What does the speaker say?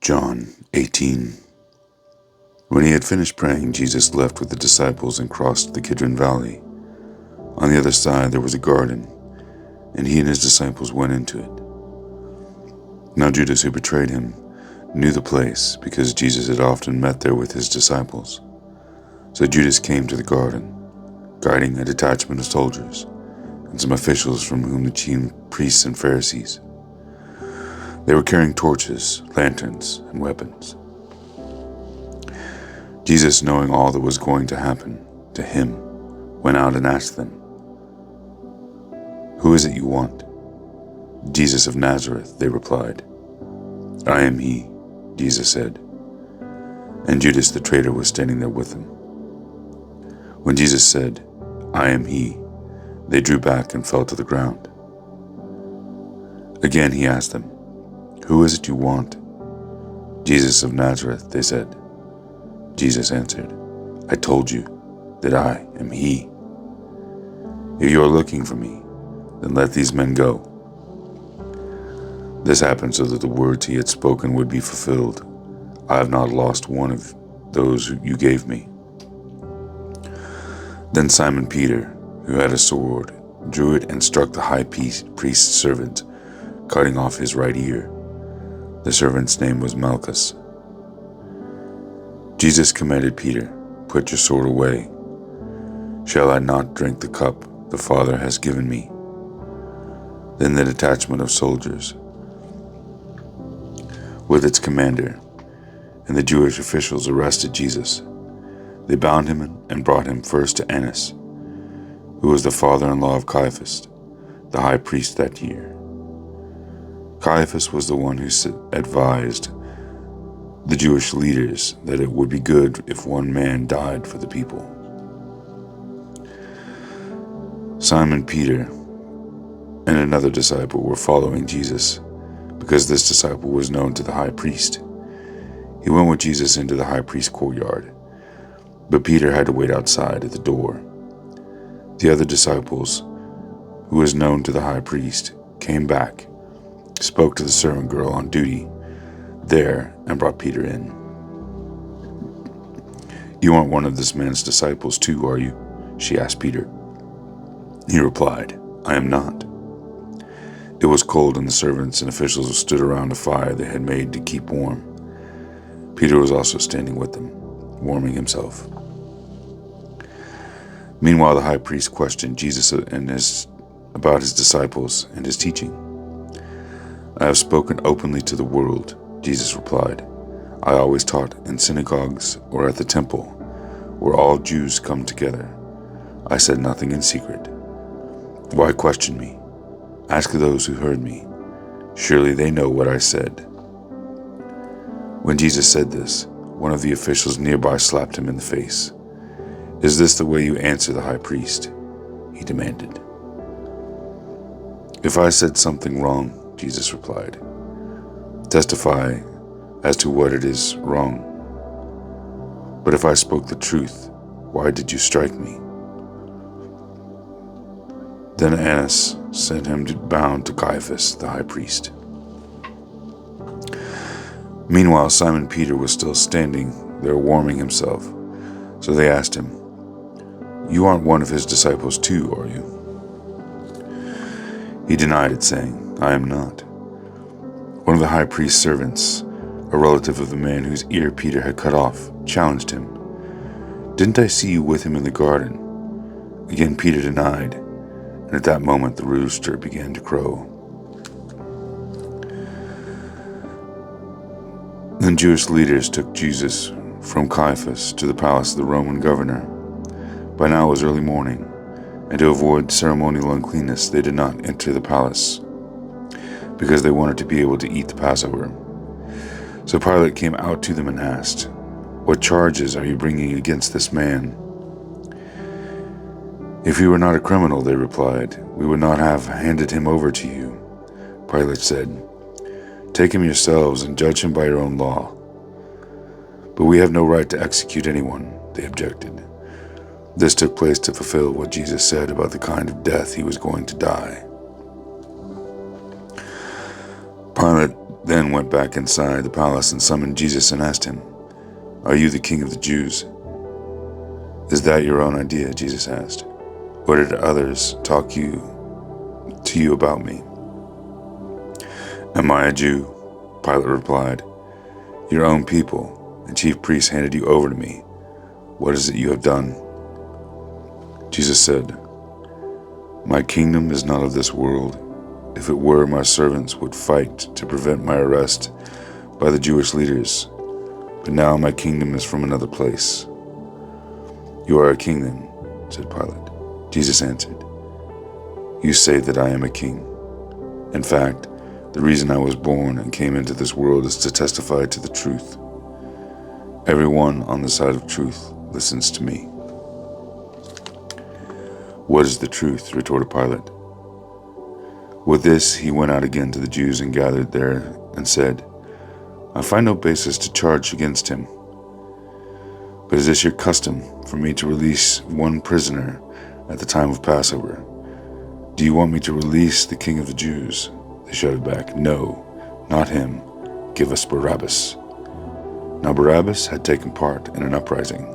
John 18. When he had finished praying, Jesus left with the disciples and crossed the Kidron Valley. On the other side there was a garden, and he and his disciples went into it. Now Judas, who betrayed him, knew the place, because Jesus had often met there with his disciples. So Judas came to the garden, guiding a detachment of soldiers, and some officials from whom the chief priests and Pharisees. They were carrying torches, lanterns, and weapons. Jesus, knowing all that was going to happen to him, went out and asked them, "Who is it you want?" "Jesus of Nazareth," they replied. "I am he," Jesus said. And Judas the traitor was standing there with him. When Jesus said, "I am he," they drew back and fell to the ground. Again he asked them, "Who is it you want?" "Jesus of Nazareth," they said. Jesus answered, "I told you that I am he. If you are looking for me, then let these men go." This happened so that the words he had spoken would be fulfilled. "I have not lost one of those you gave me." Then Simon Peter, who had a sword, drew it and struck the high priest's servant, cutting off his right ear. The servant's name was Malchus. Jesus commanded Peter, "Put your sword away. Shall I not drink the cup the Father has given me?" Then the detachment of soldiers, with its commander, and the Jewish officials arrested Jesus. They bound him and brought him first to Annas, who was the father-in-law of Caiaphas, the high priest that year. Caiaphas was the one who advised the Jewish leaders that it would be good if one man died for the people. Simon Peter and another disciple were following Jesus, because this disciple was known to the high priest. He went with Jesus into the high priest's courtyard, but Peter had to wait outside at the door. The other disciples, who was known to the high priest, came back, spoke to the servant girl on duty there, and brought Peter in. "You aren't one of this man's disciples too, are you?" she asked Peter. He replied, "I am not." It was cold, and the servants and officials stood around a fire they had made to keep warm. Peter was also standing with them, warming himself. Meanwhile, the high priest questioned Jesus about his disciples and his teaching. "I have spoken openly to the world," Jesus replied. "I always taught in synagogues or at the temple, where all Jews come together. I said nothing in secret. Why question me? Ask those who heard me. Surely they know what I said." When Jesus said this, one of the officials nearby slapped him in the face. "Is this the way you answer the high priest?" he demanded. "If I said something wrong," Jesus replied, "testify as to what it is wrong. But if I spoke the truth, why did you strike me?" Then Annas sent him bound to Caiaphas, the high priest. Meanwhile, Simon Peter was still standing there warming himself. So they asked him, "You aren't one of his disciples too, are you?" He denied it, saying, "I am not." One of the high priest's servants, a relative of the man whose ear Peter had cut off, challenged him. "Didn't I see you with him in the garden?" Again Peter denied, and at that moment the rooster began to crow. Then Jewish leaders took Jesus from Caiaphas to the palace of the Roman governor. By now it was early morning, and to avoid ceremonial uncleanness they did not enter the palace, because they wanted to be able to eat the Passover. So Pilate came out to them and asked, "What charges are you bringing against this man?" "If he were not a criminal," they replied, "we would not have handed him over to you." Pilate said, "Take him yourselves and judge him by your own law." "But we have no right to execute anyone," they objected. This took place to fulfill what Jesus said about the kind of death he was going to die. Pilate then went back inside the palace and summoned Jesus and asked him, "Are you the king of the Jews?" "Is that your own idea?" Jesus asked. "Or did others talk to you about me?" "Am I a Jew?" Pilate replied. "Your own people and chief priests handed you over to me. What is it you have done?" Jesus said, "My kingdom is not of this world. If it were, my servants would fight to prevent my arrest by the Jewish leaders. But now my kingdom is from another place." "You are a king then," said Pilate. Jesus answered, "You say that I am a king. In fact, the reason I was born and came into this world is to testify to the truth. Everyone on the side of truth listens to me." "What is the truth?" retorted Pilate. With this, he went out again to the Jews and gathered there and said, "I find no basis to charge against him. But is this your custom, for me to release one prisoner at the time of Passover? Do you want me to release the king of the Jews?" They shouted back, "No, not him. Give us Barabbas." Now Barabbas had taken part in an uprising